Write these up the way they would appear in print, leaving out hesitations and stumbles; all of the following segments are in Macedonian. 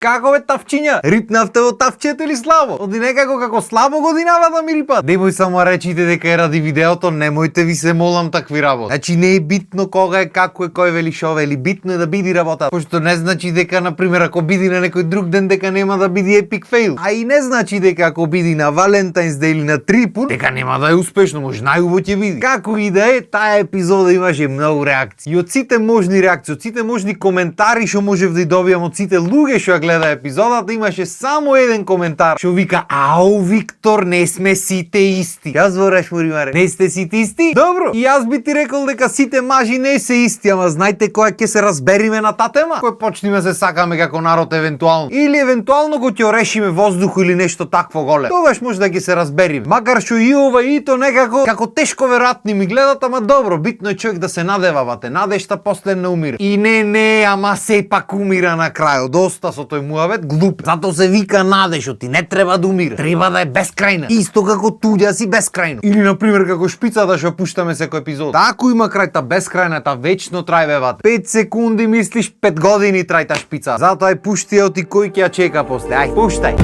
Како бе тавчиња? Рипнавте во тавчето или слабо? Оди некако како слабо годинава да ми рипат. Немој само речите дека е ради видеото, немојте ви се молам такви работи. Значи не е битно кога е, како е, кој вели шове, или битно е да биди работа. Пошто не значи дека на пример ако биди на некој друг ден дека нема да биди епик фейл. А и не значи дека ако биди на Валентајнс дей или на Трипун, дека нема да е успешно, може најубаво ќе биди. Како и да е, таа епизода имаше многу реакции. И од сите можни реакции, од сите можни коментари што можев да добиам од сите луѓе што ја гледа епизодата, имаше само еден коментар што вика: "Ау, Виктор, не сме сите исти." Јас вореш Моримаре, не сте сите исти? Добро. И јас би ти рекол дека сите мажи не се исти, ама знаете која ќе се разбериме на таа тема? Кој почнеме се сакаме како народ евентуално. Или евентуално го ќе орешиме воздух или нешто такво голе. Тогаш може да ќе се разбериме. Макар што и ова и то некако како тешко веројатни ми гледат, ама добро, битно е човек да се надева, бате. Надежта после не умира. И не, ама сепак умира на крајот. Доста со тој муавет, глуп. Затоа се вика надежот, ти не треба да умира. Треба да е бескрајна. Исто како туѓа си бескрајно. Или на пример како шпицата што пуштаме секој епизод. Тако има крај та бескрајна, та вечно трајбе, бате. 5 секунди мислиш 5 години трај та шпица. Затоа ај пушти ја ти кој ќе ја чека после. Ај, пуштај.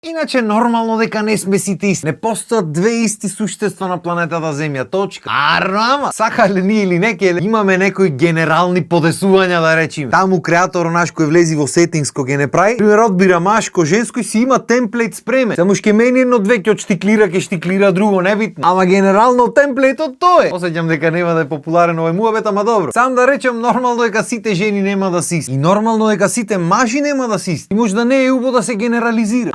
Иначе нормално дека не сме сите исти. Не постојат две исти суштества на планетата Земја. Точка. Ама сакале ние или не ке имаме некои генерални подесувања да речиме. Таму креаторот наш кој влези во сетингс кој ге не прави, пример одбира машко, женско и си има темплейт спремен. Само ќе мени едно две ќе одштиклира, ќе штиклира друго, небитно. Ама генерално темплейтот тоа е. Осеќам дека нема да е популарен овој муабет, ама добро. Сам да речем нормално дека сите жени нема да се исти. И нормално дека сите мажи нема да се исти. И можда не е убаво да се генерализира.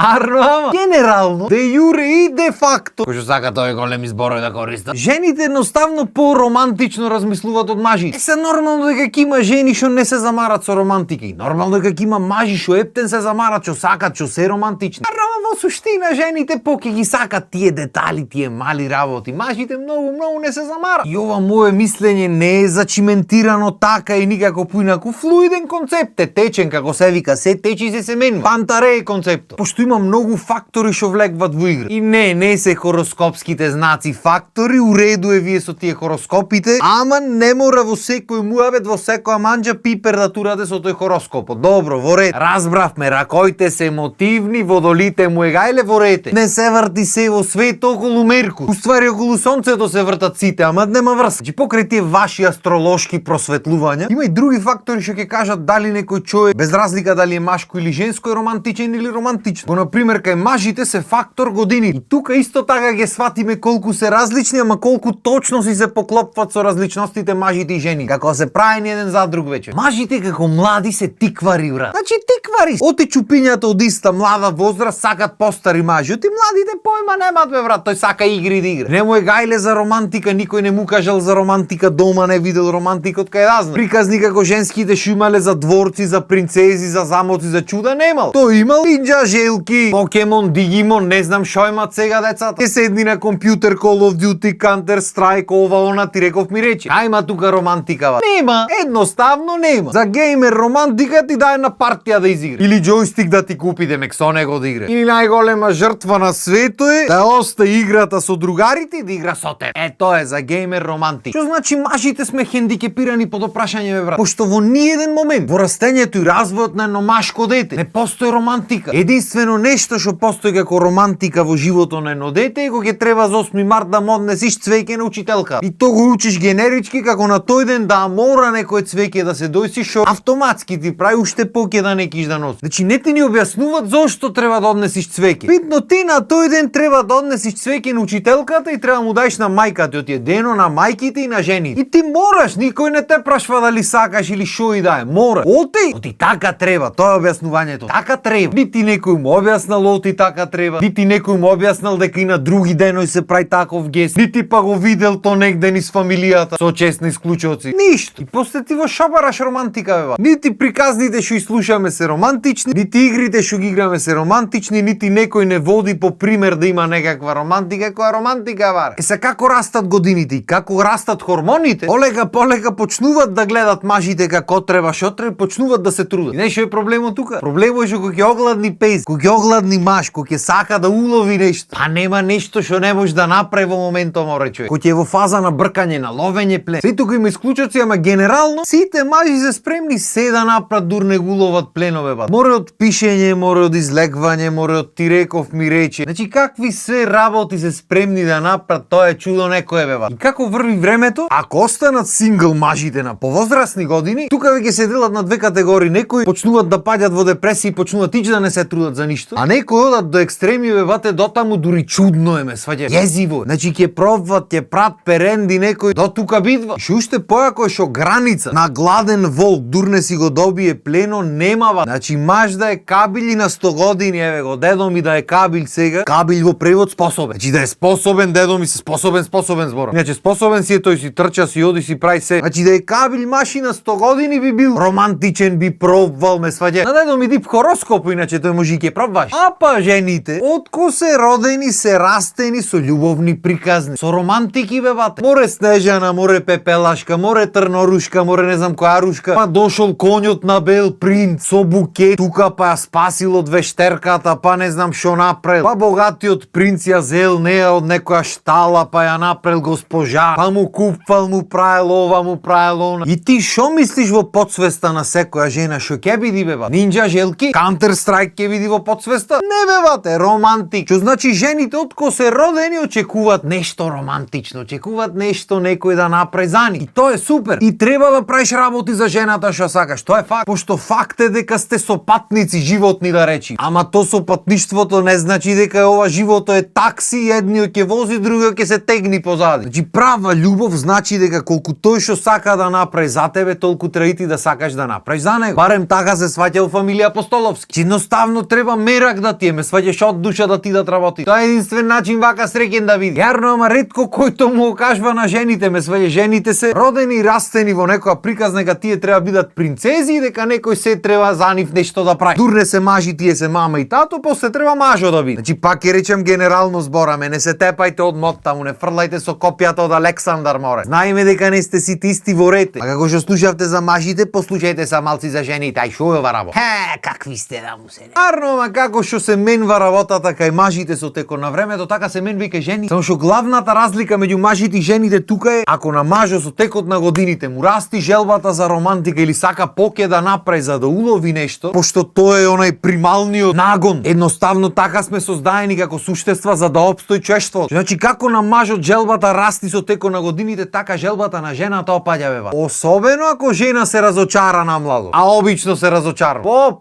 Ама генерално, де јуре и де факто, кој што сака тој големи зборови да користат, жените едноставно по-романтично размислуваат од мажите. Се нормално дека ќе има жени што не се замарат со романтика и нормално дека ќе има мажи што ептен се замарат, што сакат, што се романтични. Во суштина жените ќе ги сакат тие детали, тие мали работи. Мажите многу не се замарат. И ова мое мислење не е зачиментирано така и никако поинаку. Флуиден концепт е, течен како се вика, се течи и се менува. Пантаре е концептот. Пошто има многу фактори што влегват во игра. И не се хороскопските знаци фактори, уреду е вие со тие хороскопите, ама не мора во секој муабет, во секоја манџа пипер да турате со тој хороскопот. Добро, во ред. Разбравме, ракоите се мотивни, водолите му е гајле во рете. Не се врти се во свет околу Меркур. Уствари околу сонцето се вртат сите, ама нема врска. Значи покрај тие ваши астролошки просветлувања, има и други фактори што ќе кажат дали некој човек, без разлика дали е машко или женско, е романтичен или романтичен. Го на пример кај мажите се фактор години. И тука исто така ќе сватиме колку се различни, ама колку точно си се поклопват со различностите мажите и жени. Како се правени еден за друг вече. Мажите како млади се тиквари, брат. Значи тиквари. Оти чупињата од иста млада возраст сакат постари мажи. Оти младите појма немат, бе, брат. Тој сака игри да игра. Не му е гајле за романтика, никој не му кажал за романтика дома, не видел романтика од кај да знае. Приказни како женските што имале за дворци, за принцези, за замоци, за чуда немал. Тој имал инџа желки, Покемон, Дигимон, не знам шо имат сега децата. Ке седни на компјутер, Call of Duty, Counter Strike, ова она, ти реков ми рече. А има тука романтика, ба? Нема, едноставно нема. За геймер романтика ти даje на партија да изигра. Или джойстик да ти купи, демек со него да игра. Или најголема жртва на свето е да остае играта со другарите и да игра со теб. Тоа е за геймер романтик. Што значи мажите сме хендикепирани под опрашање, бе, брат? Пошто во ниеден момент во растењето и развојот на едно машко дете не постои романтика. Единствено нешто што постои како романтика во животот на едно дете е кога ќе треба за 8 март да му однесиш цвеќе на учителка. И то го учиш генерички како на тој ден да мора некој цвеќе да се дојси што автоматски ти прави уште поќе да не киш да носи. Значи не ти ни објаснуваат зошто треба да однесиш цвеќе. Битно ти на тој ден треба да однесиш цвеќе на учителката и треба му даеш на мајката, оти е дено на мајките и на жените. И ти мораш, никој не те прашва дали сакаш или шо и да е. Мора. Оти така треба, тоа е објаснувањето. Така треба. Нити некој му објаснал оти така треба. Нити некој му објаснал дека и на други деној се прави таков гест. Нити па го видел то негде низ фамилијата со честни исклучоци. Ништо. И после ти во шо бараш романтика, бе. Нити приказните што слушаме се романтика. романтични, нити игрите што ги играме се романтични, нити некој не води по пример да има некаква романтика, која романтика вара. Се како растат годините и како растат хормоните, полека почнуваат да гледат мажите како треба, што треба, почнуваат да се трудат. И знаеш што е проблемот тука? Проблемот е што кога ќе огладни пес, кога ќе огладни маж, кога ќе сака да улови нешто, па нема нешто што не може да направи во моментот, море човек. Кога ќе е во фаза на бркање, на ловење плен. Се тука има исклучоци, ама генерално сите мажи се спремни се да направат дур не гуловат пленове, бат. Море од пишење, море од излегвање, море од ти реков ми рече. Значи какви се работи се спремни да направат, тоа е чудо некое, бе, бат. И како врви времето, ако останат сингл мажите на повозрастни години, тука веќе се делат на две категории. Некои почнуваат да паѓат во депресија и почнуваат ич да не се трудат за ништо, а некои одат до екстреми, бе, бате, дотаму дури чудно е, ме сваќаш. Језиво. Значи ќе пробват, ќе прат перенди некој до тука бидва. Што уште појако е што граница на гладен волк дур не си го добие плено немава. Значи маж да е кабили на 100 години, еве го дедо ми да е кабил сега, кабил во превод способен. Значи да е способен дедо ми се способен зборам. Иначе способен си е, тој си трча, си оди, си прави се. Значи да е кабил маши на 100 години би бил романтичен, би пробвал, ме сваѓа. На дедо ми дип хороскоп, иначе тој може и ќе пробваш. А па жените, отко се родени, се растени со љубовни приказни, со романтики, бе, бате. Море Снежана, море Пепелашка, море Трнорушка, море не знам која рушка. Па дошол конјот на бел принц со букет, тука па ја спасил од вештерката, па не знам што направил. Па богатиот принц ја зел неа од некоја штала, па ја направил госпожа. Па му купвал, му правил ова, му правил она. И ти што мислиш во подсвеста на секоја жена што ќе биди, бе, бате? Нинџа желки? Counter Strike ќе биди во подсвеста? Не, бе, бате, романтик. Што значи жените отко се родени очекуваат нешто романтично, очекуваат нешто некој да направи за нив. И тоа е супер. И треба да правиш работи за жената што сакаш. Тоа е факт. Пошто факт е дека сте сопатници животни, да речи. Ама то сопатништвото не значи дека ова живото е такси, едниот ќе вози, другиот ќе се тегни позади. Значи права љубов значи дека колку тој што сака да направи за тебе, толку треба и ти да сакаш да направиш за него. Барем така се сваќа во фамилија Апостоловски. Едноставно треба мерак да ти е, ме сваќаш од душа да ти да работи. Тоа е единствен начин вака среќен да биде. Јарно, ама ретко којто му кажува на жените, ме сваќаш, жените се родени и растени во некоја приказ дека тие треба бидат принцези и дека некој се треба за нив нешто да прави. Дур не се мажи, тие се мама и тато, после треба мажо да биде. Значи пак ќе речем генерално збораме, не се тепајте од мот таму, не фрлајте со копијата од Александар, море. Знаеме дека не сте сите исти во рете. А како што слушавте за мажите, послушајте са малци за жените. Ај шо е ова работа? Какви сте да му се не. Арно, ма како што се менва работата кај мажите со текот на времето, така се менва и кај жени. Само што главната разлика меѓу мажите и жените тука е, ако на мажо со текот на годините му расти желбата за романтика или сака поке да направи за да улови нешто, пошто тоа е онај прималниот нагон. Едноставно така сме создадени како суштества за да опстои човештвото. Значи како на мажот желбата расти со текот на годините, така желбата на жената опаѓа, бе. Особено ако жена се разочара на младо. А обично се разочарва.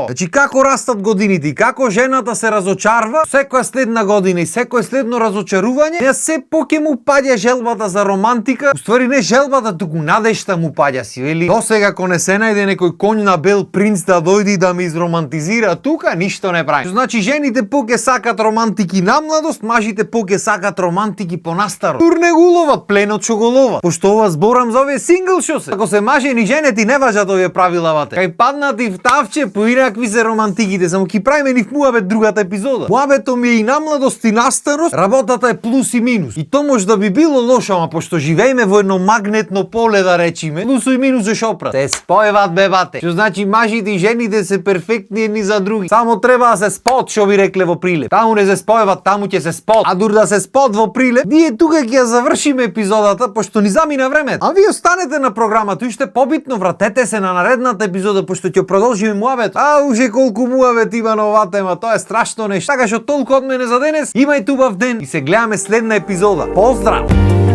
Значи како растат годините и како жената се разочарва, секоја следна година и секој следно разочарување, неа се поќе му паѓа желбата за романтика. Уствари не желбата, туку надежта му паѓа, си вели. Досега ако не се најде некој конј на бел принц да дојде и да ме изромантизира тука, ништо не прави. Значи жените поќе сакат романтики на младост, мажите поќе сакат романтики по настаро. Тур не го ловат пленот што го ловат. Пошто ова зборам за овие сингл што се. Ако се мажени женети не важат овие правила, вате. Кај паднати в тавче, поинакви се романтиките, само ќе правиме нив муабет другата епизода. Муабето ми е и на младост и на старост, работата е плюс и минус. И то може да би било лошо, ама пошто живееме во едно магнетно поле, да речиме, плюсо и минус е шопрат. Се спојват, бебате. Што значи мажите и жените се перфектни едни за други. Само треба да се спот, што би рекле во Прилеп. Таму не се спојват, таму ќе се спот. А дур да се спот во Прилеп, ние тука ќе ја завршиме епизодата, пошто ни замина времето. А вие останете на програмата и уште побитно вратете се на наредната епизода, пошто ќе продолжиме муабет. А уже колку муабет има на оваа тема, тоа е страшно нешто. Така што толку од мене за денес. Имајте убав ден и се гледаме следна епизода. Поздрав!